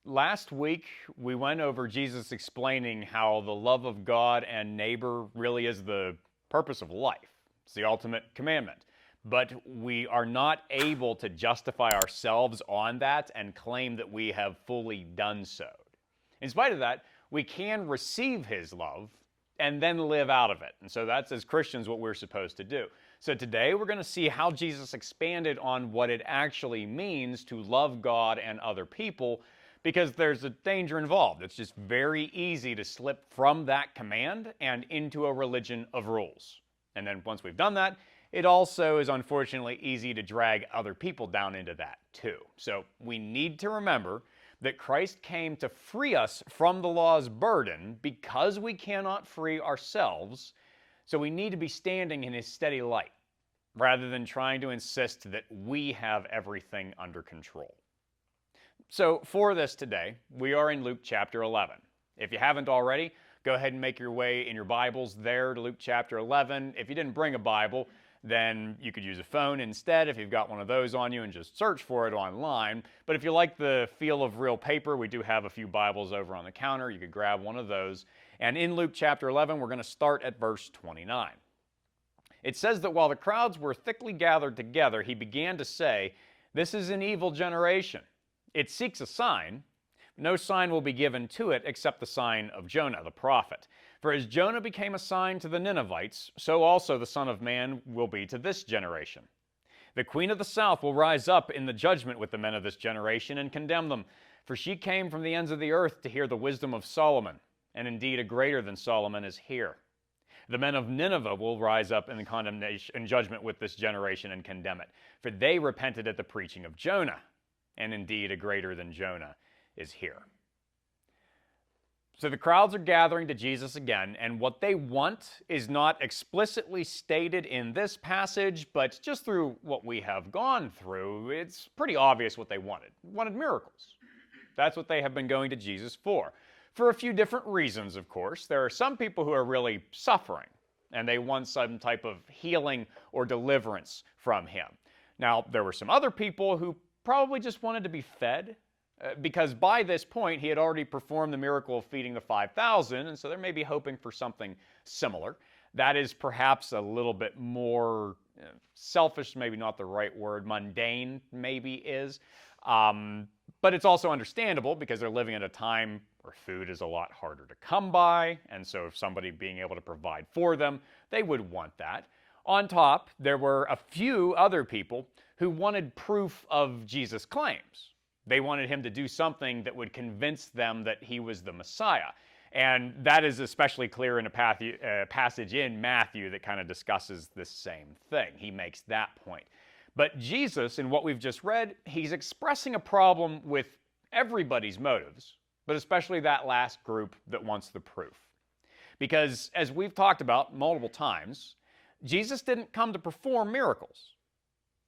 Last week, we went over Jesus explaining how the love of God and neighbor really is the purpose of life. It's the ultimate commandment. But we are not able to justify ourselves on that and claim that we have fully done so. In spite of that, we can receive His love and then live out of it. And so that's, as Christians, what we're supposed to do. So today we're going to see how Jesus expanded on what it actually means to love God and other people, because there's a danger involved. It's just very easy to slip from that command and into a religion of rules. And then once we've done that, it also is unfortunately easy to drag other people down into that too. So we need to remember that Christ came to free us from the law's burden because we cannot free ourselves. So we need to be standing in His steady light rather than trying to insist that we have everything under control. So for this today, we are in Luke chapter 11. If you haven't already, go ahead and make your way in your Bibles there to Luke chapter 11. If you didn't bring a Bible, then you could use a phone instead if you've got one of those on you and just search for it online. But if you like the feel of real paper, we do have a few Bibles over on the counter. You could grab one of those. And in Luke chapter 11, we're going to start at verse 29. It says that while the crowds were thickly gathered together, He began to say, "This is an evil generation. It seeks a sign. No sign will be given to it except the sign of Jonah, the prophet. For as Jonah became a sign to the Ninevites, so also the Son of Man will be to this generation. The queen of the south will rise up in the judgment with the men of this generation and condemn them. For she came from the ends of the earth to hear the wisdom of Solomon, and indeed a greater than Solomon is here. The men of Nineveh will rise up in the condemnation and judgment with this generation and condemn it. For they repented at the preaching of Jonah, and indeed a greater than Jonah is here." So the crowds are gathering to Jesus again, and what they want is not explicitly stated in this passage, but just through what we have gone through, it's pretty obvious what they wanted. They wanted miracles. That's what they have been going to Jesus for a few different reasons, of course. There are some people who are really suffering, and they want some type of healing or deliverance from Him. Now, there were some other people who probably just wanted to be fed, because by this point He had already performed the miracle of feeding the 5,000, and so they may be hoping for something similar. That is perhaps a little bit more selfish, maybe not the right word, mundane maybe is. But it's also understandable because they're living at a time where food is a lot harder to come by, and so if somebody being able to provide for them, they would want that. On top, there were a few other people who wanted proof of Jesus' claims. They wanted Him to do something that would convince them that He was the Messiah. And that is especially clear in a passage in Matthew that kind of discusses this same thing. He makes that point. But Jesus, in what we've just read, He's expressing a problem with everybody's motives, but especially that last group that wants the proof. Because as we've talked about multiple times, Jesus didn't come to perform miracles.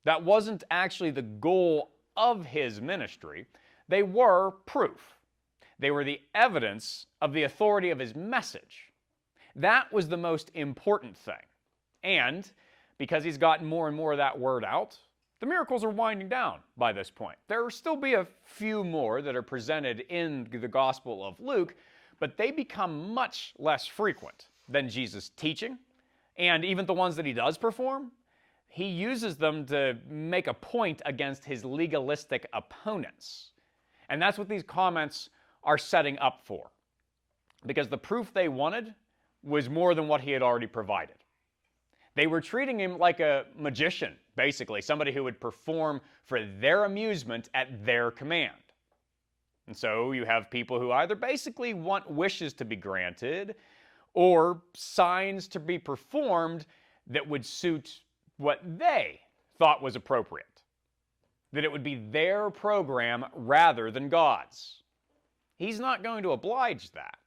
That wasn't actually the goal of His ministry. They were proof. They were the evidence of the authority of His message. That was the most important thing. And because He's gotten more and more of that word out, the miracles are winding down by this point. There will still be a few more that are presented in the Gospel of Luke, but they become much less frequent than Jesus' teaching. And even the ones that He does perform, He uses them to make a point against His legalistic opponents. And that's what these comments are setting up for. Because the proof they wanted was more than what He had already provided. They were treating Him like a magician, basically, somebody who would perform for their amusement at their command. And so you have people who either basically want wishes to be granted or signs to be performed that would suit what they thought was appropriate. That it would be their program rather than God's. He's not going to oblige that.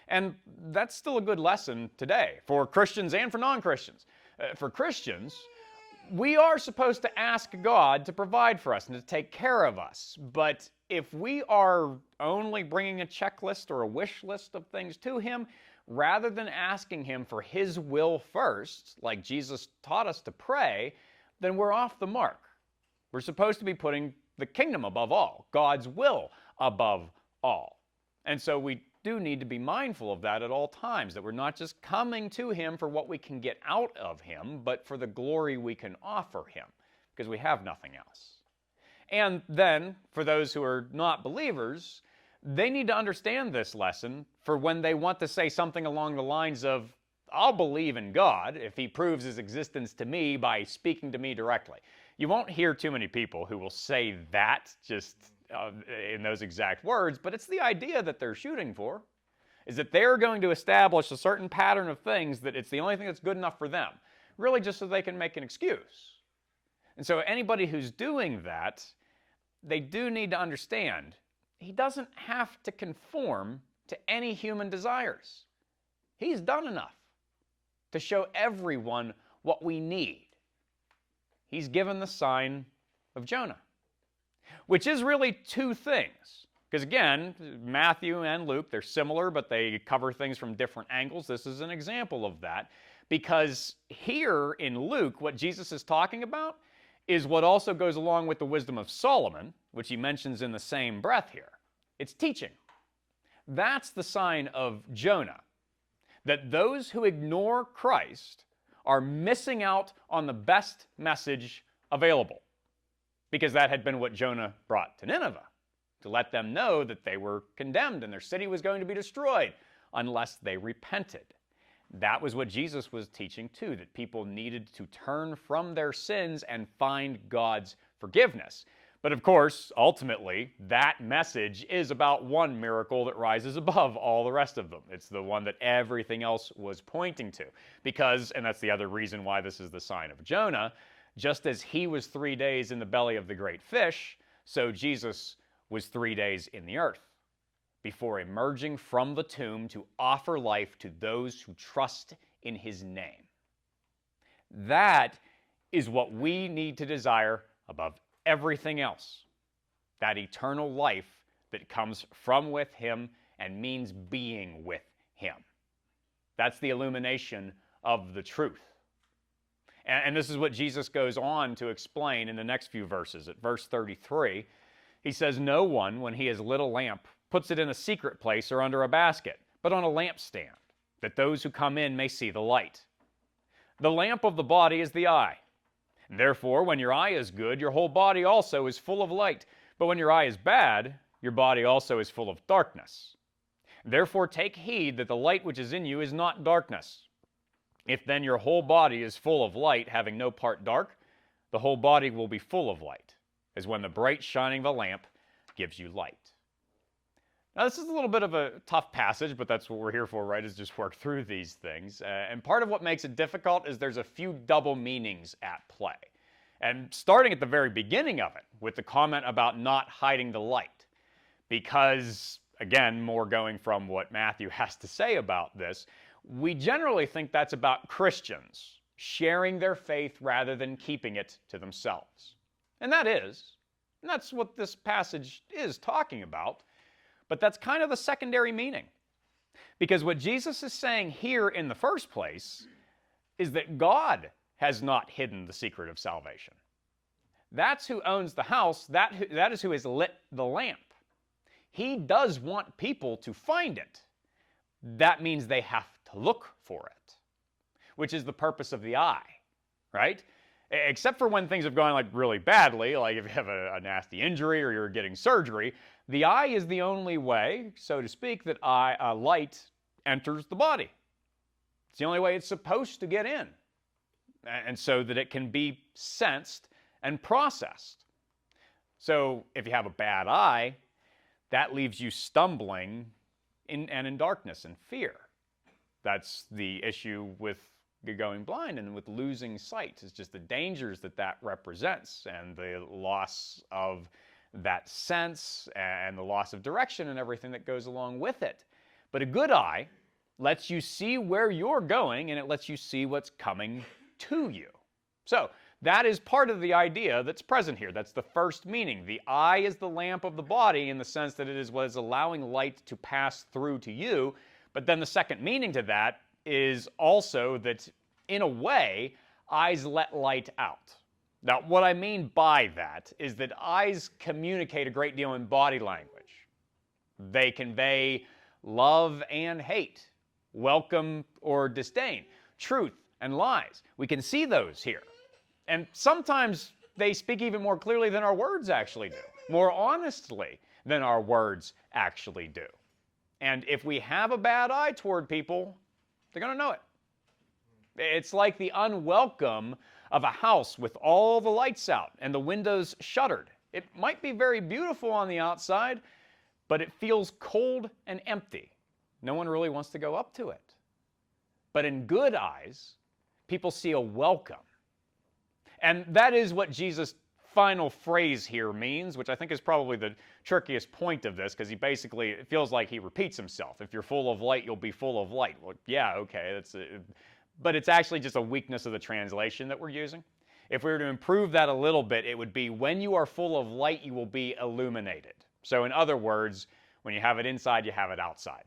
And that's still a good lesson today for Christians and for non-Christians. For Christians, we are supposed to ask God to provide for us and to take care of us. But if we are only bringing a checklist or a wish list of things to Him, rather than asking Him for His will first, like Jesus taught us to pray, then we're off the mark. We're supposed to be putting the kingdom above all, God's will above all. And so we do need to be mindful of that at all times, that we're not just coming to him for what we can get out of him, but for the glory we can offer him, because we have nothing else. And then, for those who are not believers, they need to understand this lesson for when they want to say something along the lines of, I'll believe in God if he proves his existence to me by speaking to me directly. You won't hear too many people who will say that just in those exact words, but it's the idea that they're shooting for, is that they're going to establish a certain pattern of things that it's the only thing that's good enough for them, really just so they can make an excuse. And so anybody who's doing that, they do need to understand he doesn't have to conform to any human desires. He's done enough to show everyone what we need. He's given the sign of Jonah, which is really two things. Because again, Matthew and Luke, they're similar, but they cover things from different angles. This is an example of that. Because here in Luke, what Jesus is talking about is what also goes along with the wisdom of Solomon, which he mentions in the same breath here. It's teaching. That's the sign of Jonah, that those who ignore Christ are missing out on the best message available, because that had been what Jonah brought to Nineveh, to let them know that they were condemned and their city was going to be destroyed unless they repented. That was what Jesus was teaching too, that people needed to turn from their sins and find God's forgiveness. But of course, ultimately, that message is about one miracle that rises above all the rest of them. It's the one that everything else was pointing to. Because, and that's the other reason why this is the sign of Jonah, just as he was 3 days in the belly of the great fish, so Jesus was 3 days in the earth, before emerging from the tomb to offer life to those who trust in his name. That is what we need to desire above everything else. That eternal life that comes from with him and means being with him. That's the illumination of the truth. And this is what Jesus goes on to explain in the next few verses. At verse 33, he says, "No one, when he has lit a lamp, puts it in a secret place or under a basket, but on a lampstand, that those who come in may see the light. The lamp of the body is the eye. Therefore, when your eye is good, your whole body also is full of light. But when your eye is bad, your body also is full of darkness. Therefore, take heed that the light which is in you is not darkness. If then your whole body is full of light, having no part dark, the whole body will be full of light, as when the bright shining of a lamp gives you light." Now, this is a little bit of a tough passage, but that's what we're here for, right, is just work through these things. And part of what makes it difficult is there's a few double meanings at play. And starting at the very beginning of it, with the comment about not hiding the light. Because, again, more going from what Matthew has to say about this, we generally think that's about Christians sharing their faith rather than keeping it to themselves. And that is. And that's what this passage is talking about. But that's kind of the secondary meaning. Because what Jesus is saying here in the first place is that God has not hidden the secret of salvation. That's who owns the house. That is who has lit the lamp. He does want people to find it. That means they have to look for it, which is the purpose of the eye, right? Except for when things have gone like really badly, like if you have a nasty injury or you're getting surgery, the eye is the only way, so to speak, that light enters the body. It's the only way it's supposed to get in, and so that it can be sensed and processed. So if you have a bad eye, that leaves you stumbling in darkness and fear. That's the issue with going blind and with losing sight. It's just the dangers that represents and the loss of that sense and the loss of direction and everything that goes along with it. But a good eye lets you see where you're going, and it lets you see what's coming to you. So that is part of the idea that's present here. That's the first meaning. The eye is the lamp of the body in the sense that it is what is allowing light to pass through to you. But then the second meaning to that is also that, in a way, eyes let light out. Now, what I mean by that is that eyes communicate a great deal in body language. They convey love and hate, welcome or disdain, truth and lies. We can see those here. And sometimes they speak even more clearly than our words actually do, more honestly than our words actually do. And if we have a bad eye toward people, they're going to know it. It's like the unwelcome of a house with all the lights out and the windows shuttered. It might be very beautiful on the outside, but it feels cold and empty. No one really wants to go up to it. But in good eyes, people see a welcome. And that is what Jesus' final phrase here means, which I think is probably the trickiest point of this, because it feels like he repeats himself. If you're full of light, you'll be full of light. Well, yeah, okay, but it's actually just a weakness of the translation that we're using. If we were to improve that a little bit, it would be, when you are full of light, you will be illuminated. So in other words, when you have it inside, you have it outside.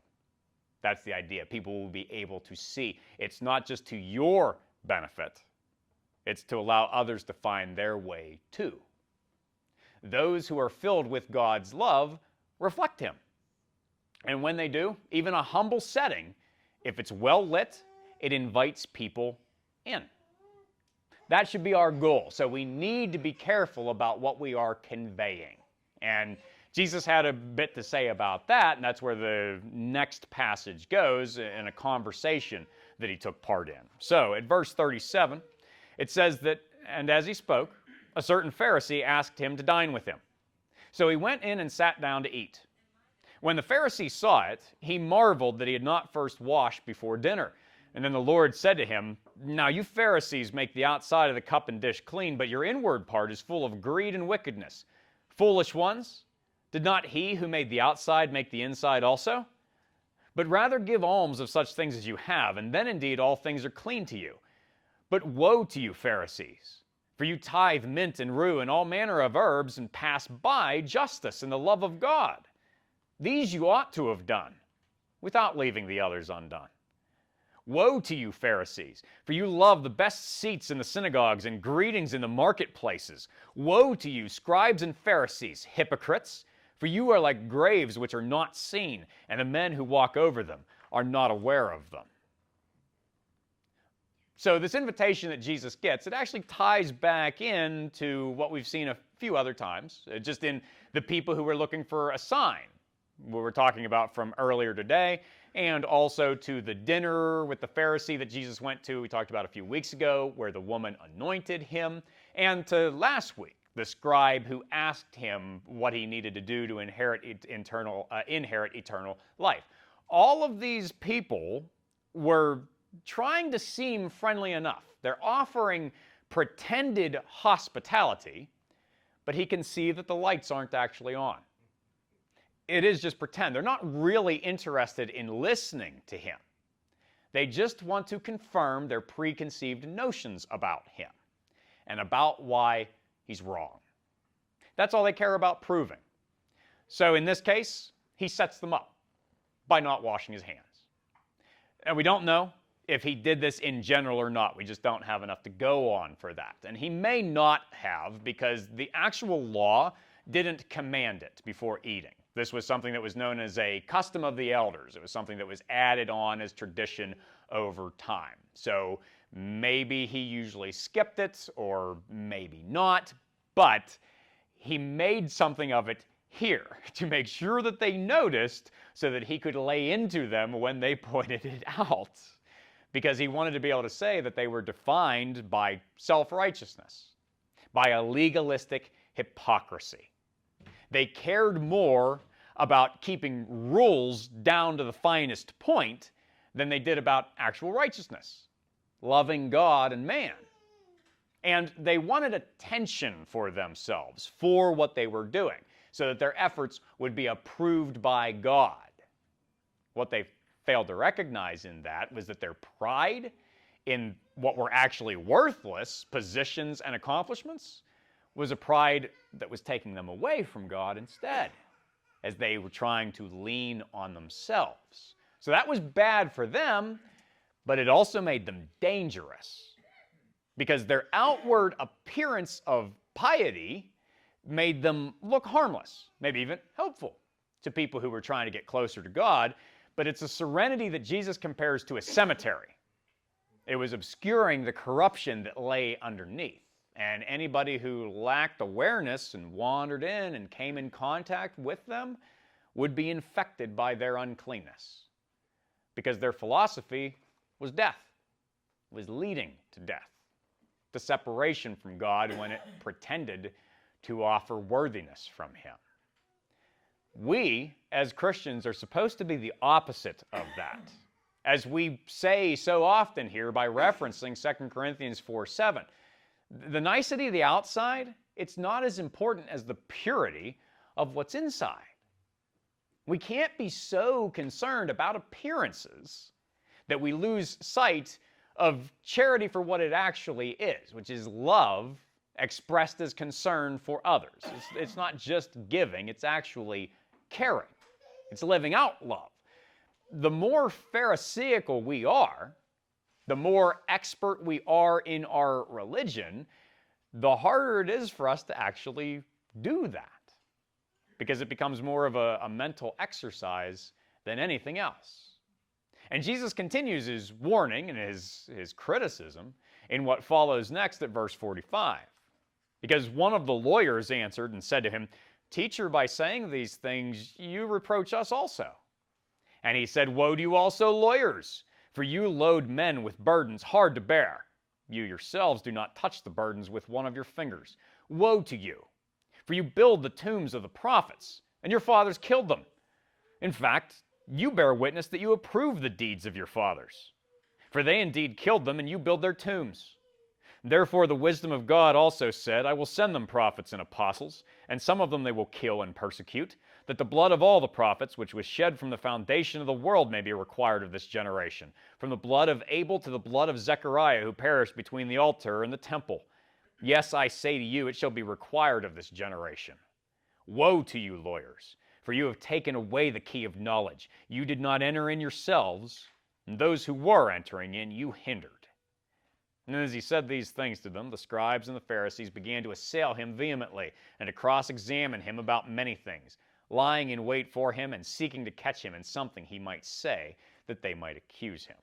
That's the idea. People will be able to see. It's not just to your benefit. It's to allow others to find their way too. Those who are filled with God's love reflect Him. And when they do, even a humble setting, if it's well lit, it invites people in. That should be our goal. So we need to be careful about what we are conveying. And Jesus had a bit to say about that, and that's where the next passage goes in a conversation that he took part in. So at verse 37, it says that, and as he spoke, a certain Pharisee asked him to dine with him. So he went in and sat down to eat. When the Pharisee saw it, he marveled that he had not first washed before dinner. And then the Lord said to him, "Now you Pharisees make the outside of the cup and dish clean, but your inward part is full of greed and wickedness. Foolish ones, did not he who made the outside make the inside also? But rather give alms of such things as you have, and then indeed all things are clean to you. But woe to you, Pharisees, for you tithe mint and rue and all manner of herbs, and pass by justice and the love of God. These you ought to have done, without leaving the others undone. Woe to you, Pharisees, for you love the best seats in the synagogues and greetings in the marketplaces. Woe to you, scribes and Pharisees, hypocrites, for you are like graves which are not seen, and the men who walk over them are not aware of them." So this invitation that Jesus gets, it actually ties back into what we've seen a few other times, just in the people who were looking for a sign, what we're talking about from earlier today, and also to the dinner with the Pharisee that Jesus went to, we talked about a few weeks ago, where the woman anointed him, and to last week, the scribe who asked him what he needed to do to inherit eternal life. All of these people were trying to seem friendly enough. They're offering pretended hospitality, but he can see that the lights aren't actually on. It is just pretend. They're not really interested in listening to him. They just want to confirm their preconceived notions about him and about why he's wrong. That's all they care about proving. So in this case, he sets them up by not washing his hands. And we don't know if he did this in general or not. We just don't have enough to go on for that. And he may not have, because the actual law didn't command it before eating. This was something that was known as a custom of the elders. It was something that was added on as tradition over time. So maybe he usually skipped it, or maybe not, but he made something of it here to make sure that they noticed, so that he could lay into them when they pointed it out. Because he wanted to be able to say that they were defined by self-righteousness, by a legalistic hypocrisy. They cared more about keeping rules down to the finest point than they did about actual righteousness, loving God and man. And they wanted attention for themselves for what they were doing, so that their efforts would be approved by God. What they failed to recognize in that was that their pride in what were actually worthless positions and accomplishments was a pride that was taking them away from God instead, as they were trying to lean on themselves. So that was bad for them, but it also made them dangerous, because their outward appearance of piety made them look harmless, maybe even helpful. to people who were trying to get closer to God, but it's a serenity that Jesus compares to a cemetery. It was obscuring the corruption that lay underneath. And anybody who lacked awareness and wandered in and came in contact with them would be infected by their uncleanness. Because their philosophy was death, was leading to death, to separation from God when it pretended to offer worthiness from Him. We, as Christians, are supposed to be the opposite of that. As we say so often here by referencing 2 Corinthians 4:7. The nicety of the outside, it's not as important as the purity of what's inside. We can't be so concerned about appearances that we lose sight of charity for what it actually is, which is love expressed as concern for others. It's not just giving, it's actually caring. It's living out love. The more pharisaical we are, the more expert we are in our religion, the harder it is for us to actually do that, because it becomes more of a mental exercise than anything else. And Jesus continues his warning and his criticism in what follows next at verse 45. Because one of the lawyers answered and said to him, "Teacher, by saying these things, you reproach us also." And he said, "Woe to you also, lawyers! For you load men with burdens hard to bear. You yourselves do not touch the burdens with one of your fingers. Woe to you! For you build the tombs of the prophets, and your fathers killed them. In fact, you bear witness that you approve the deeds of your fathers. For they indeed killed them, and you build their tombs. Therefore the wisdom of God also said, I will send them prophets and apostles, and some of them they will kill and persecute, that the blood of all the prophets, which was shed from the foundation of the world, may be required of this generation, from the blood of Abel to the blood of Zechariah, who perished between the altar and the temple. Yes, I say to you, it shall be required of this generation. Woe to you, lawyers, for you have taken away the key of knowledge. You did not enter in yourselves, and those who were entering in you hindered." And as he said these things to them, the scribes and the Pharisees began to assail him vehemently and to cross-examine him about many things, lying in wait for him and seeking to catch him in something he might say that they might accuse him.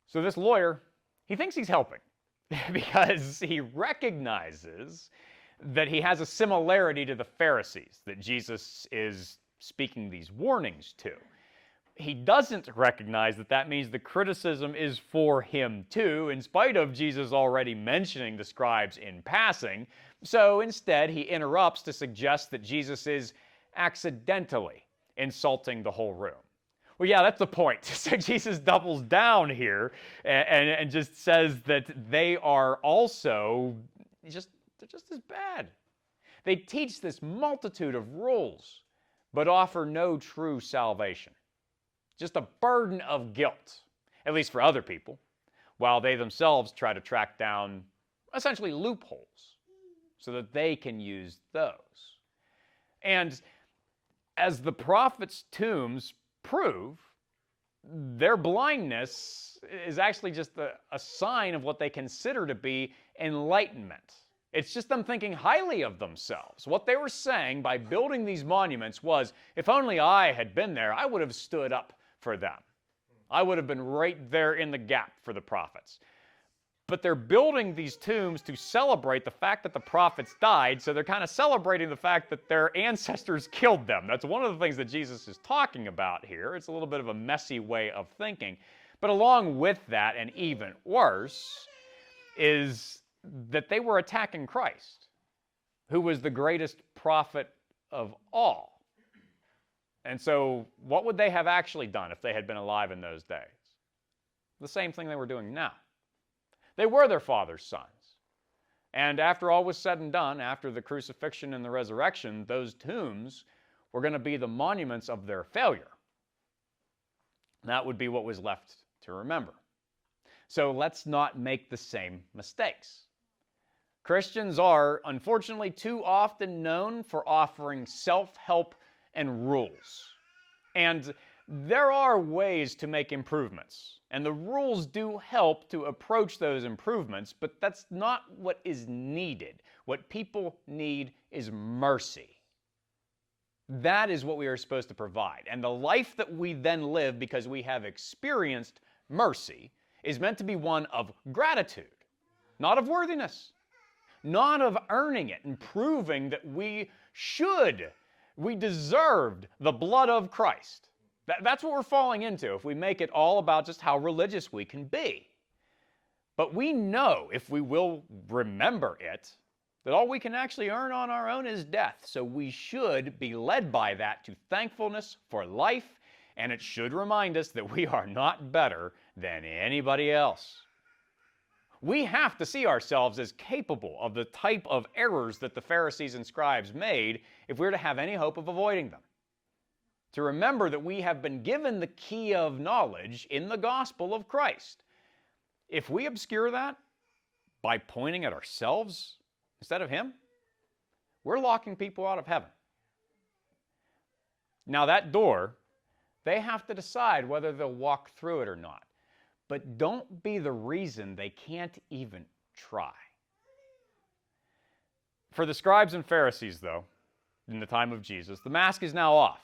So this lawyer, he thinks he's helping because he recognizes that he has a similarity to the Pharisees that Jesus is speaking these warnings to. He doesn't recognize that that means the criticism is for him too, in spite of Jesus already mentioning the scribes in passing. So instead, he interrupts to suggest that Jesus is accidentally insulting the whole room. Well, yeah, that's the point. So Jesus doubles down here and just says that they are also they're just as bad. They teach this multitude of rules, but offer no true salvation. Just a burden of guilt, at least for other people, while they themselves try to track down essentially loopholes so that they can use those. And as the prophets' tombs prove, their blindness is actually just a sign of what they consider to be enlightenment. It's just them thinking highly of themselves. What they were saying by building these monuments was, if only I had been there, I would have stood up for them. I would have been right there in the gap for the prophets. But they're building these tombs to celebrate the fact that the prophets died, so they're kind of celebrating the fact that their ancestors killed them. That's one of the things that Jesus is talking about here. It's a little bit of a messy way of thinking. But along with that, and even worse, is that they were attacking Christ, who was the greatest prophet of all. And so what would they have actually done if they had been alive in those days? The same thing they were doing now. They were their father's sons. And after all was said and done, after the crucifixion and the resurrection, those tombs were going to be the monuments of their failure. That would be what was left to remember. So let's not make the same mistakes. Christians are, unfortunately, too often known for offering self-help and rules. And there are ways to make improvements, and the rules do help to approach those improvements, but that's not what is needed. What people need is mercy. That is what we are supposed to provide. And the life that we then live because we have experienced mercy is meant to be one of gratitude, not of worthiness, not of earning it and proving that we deserved the blood of Christ. That's what we're falling into if we make it all about just how religious we can be. But we know, if we will remember it, that all we can actually earn on our own is death. So we should be led by that to thankfulness for life, and it should remind us that we are not better than anybody else. We have to see ourselves as capable of the type of errors that the Pharisees and scribes made if we're to have any hope of avoiding them. To remember that we have been given the key of knowledge in the gospel of Christ. If we obscure that by pointing at ourselves instead of Him, we're locking people out of heaven. Now that door, they have to decide whether they'll walk through it or not. But don't be the reason they can't even try. For the scribes and Pharisees, though, in the time of Jesus, the mask is now off.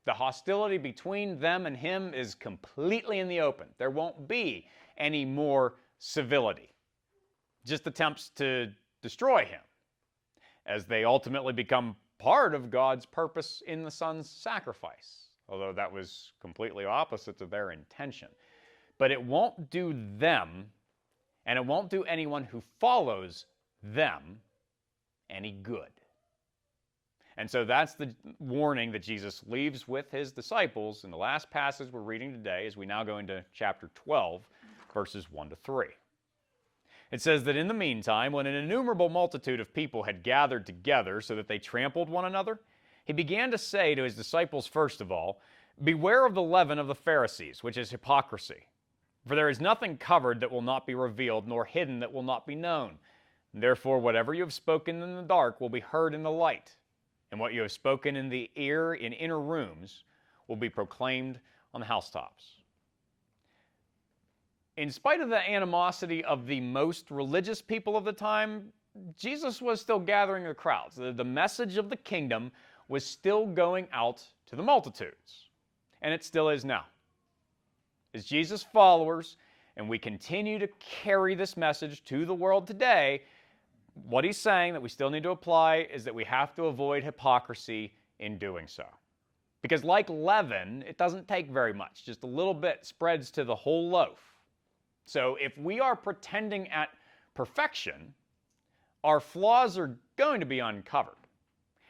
The hostility between them and Him is completely in the open. There won't be any more civility. Just attempts to destroy Him, as they ultimately become part of God's purpose in the Son's sacrifice, although that was completely opposite to their intention. But it won't do them, and it won't do anyone who follows them any good. And so that's the warning that Jesus leaves with His disciples in the last passage we're reading today as we now go into chapter 12, verses 1 to 3. It says that in the meantime, when an innumerable multitude of people had gathered together so that they trampled one another, He began to say to His disciples first of all, "Beware of the leaven of the Pharisees, which is hypocrisy. For there is nothing covered that will not be revealed, nor hidden that will not be known. Therefore, whatever you have spoken in the dark will be heard in the light, and what you have spoken in the ear in inner rooms will be proclaimed on the housetops." In spite of the animosity of the most religious people of the time, Jesus was still gathering the crowds. The message of the kingdom was still going out to the multitudes, and it still is now. As Jesus' followers, and we continue to carry this message to the world today, what He's saying that we still need to apply is that we have to avoid hypocrisy in doing so. Because like leaven, it doesn't take very much. Just a little bit spreads to the whole loaf. So if we are pretending at perfection, our flaws are going to be uncovered.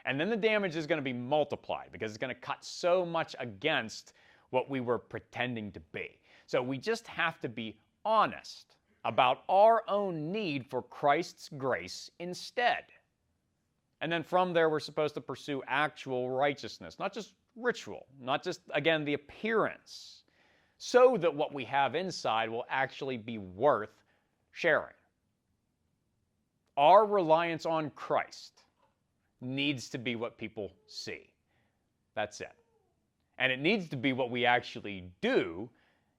And then the damage is going to be multiplied because it's going to cut so much against what we were pretending to be. So we just have to be honest about our own need for Christ's grace instead. And then from there, we're supposed to pursue actual righteousness, not just ritual, not just, again, the appearance, so that what we have inside will actually be worth sharing. Our reliance on Christ needs to be what people see. That's it. And it needs to be what we actually do,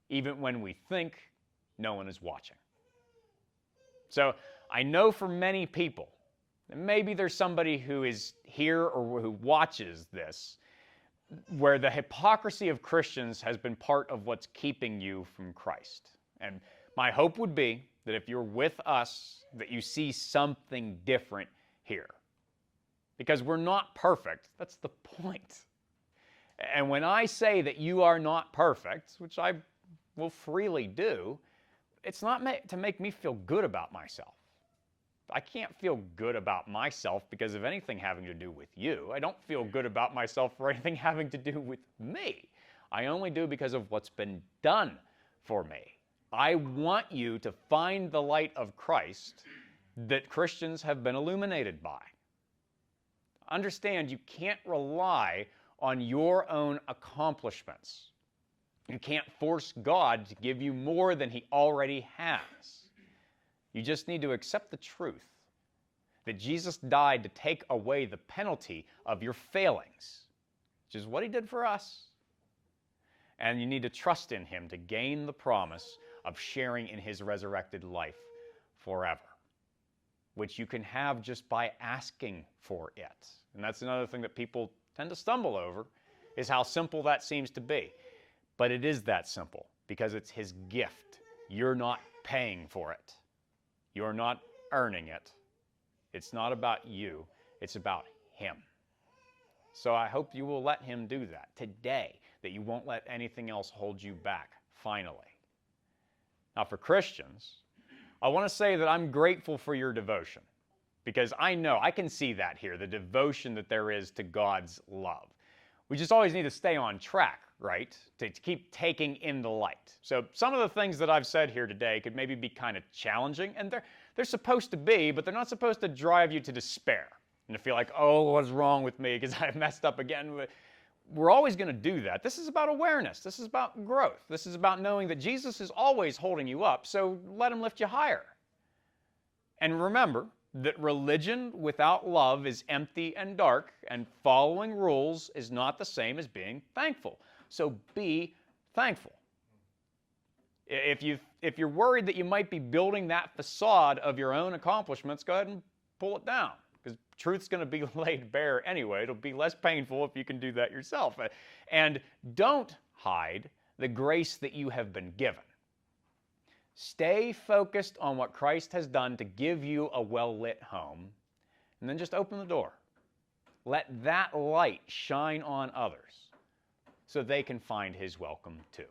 even when we think no one is watching. So I know for many people, and maybe there's somebody who is here or who watches this, where the hypocrisy of Christians has been part of what's keeping you from Christ. And my hope would be that if you're with us, that you see something different here. Because we're not perfect. That's the point. And when I say that you are not perfect, which I will freely do, it's not to make me feel good about myself. I can't feel good about myself because of anything having to do with you. I don't feel good about myself for anything having to do with me. I only do because of what's been done for me. I want you to find the light of Christ that Christians have been illuminated by. Understand, you can't rely on your own accomplishments. You can't force God to give you more than He already has. You just need to accept the truth that Jesus died to take away the penalty of your failings, which is what He did for us. And you need to trust in Him to gain the promise of sharing in His resurrected life forever, which you can have just by asking for it. And that's another thing that people tend to stumble over is how simple that seems to be. But it is that simple because it's his gift. You're not paying for it. You're not earning it. It's not about you. It's about him. So I hope you will let him do that today, that you won't let anything else hold you back, finally. Now for Christians, I want to say that I'm grateful for your devotion because I know, I can see that here, the devotion that there is to God's love. We just always need to stay on track, right? To keep taking in the light. So some of the things that I've said here today could maybe be kind of challenging, and they're supposed to be, but they're not supposed to drive you to despair and to feel like, oh, what's wrong with me because I messed up again. We're always going to do that. This is about awareness. This is about growth. This is about knowing that Jesus is always holding you up, so let him lift you higher. And remember that religion without love is empty and dark, and following rules is not the same as being thankful. So be thankful. If you're worried that you might be building that facade of your own accomplishments, go ahead and pull it down, because truth's going to be laid bare anyway. It'll be less painful if you can do that yourself. And don't hide the grace that you have been given. Stay focused on what Christ has done to give you a well-lit home, and then just open the door. Let that light shine on others so they can find his welcome too.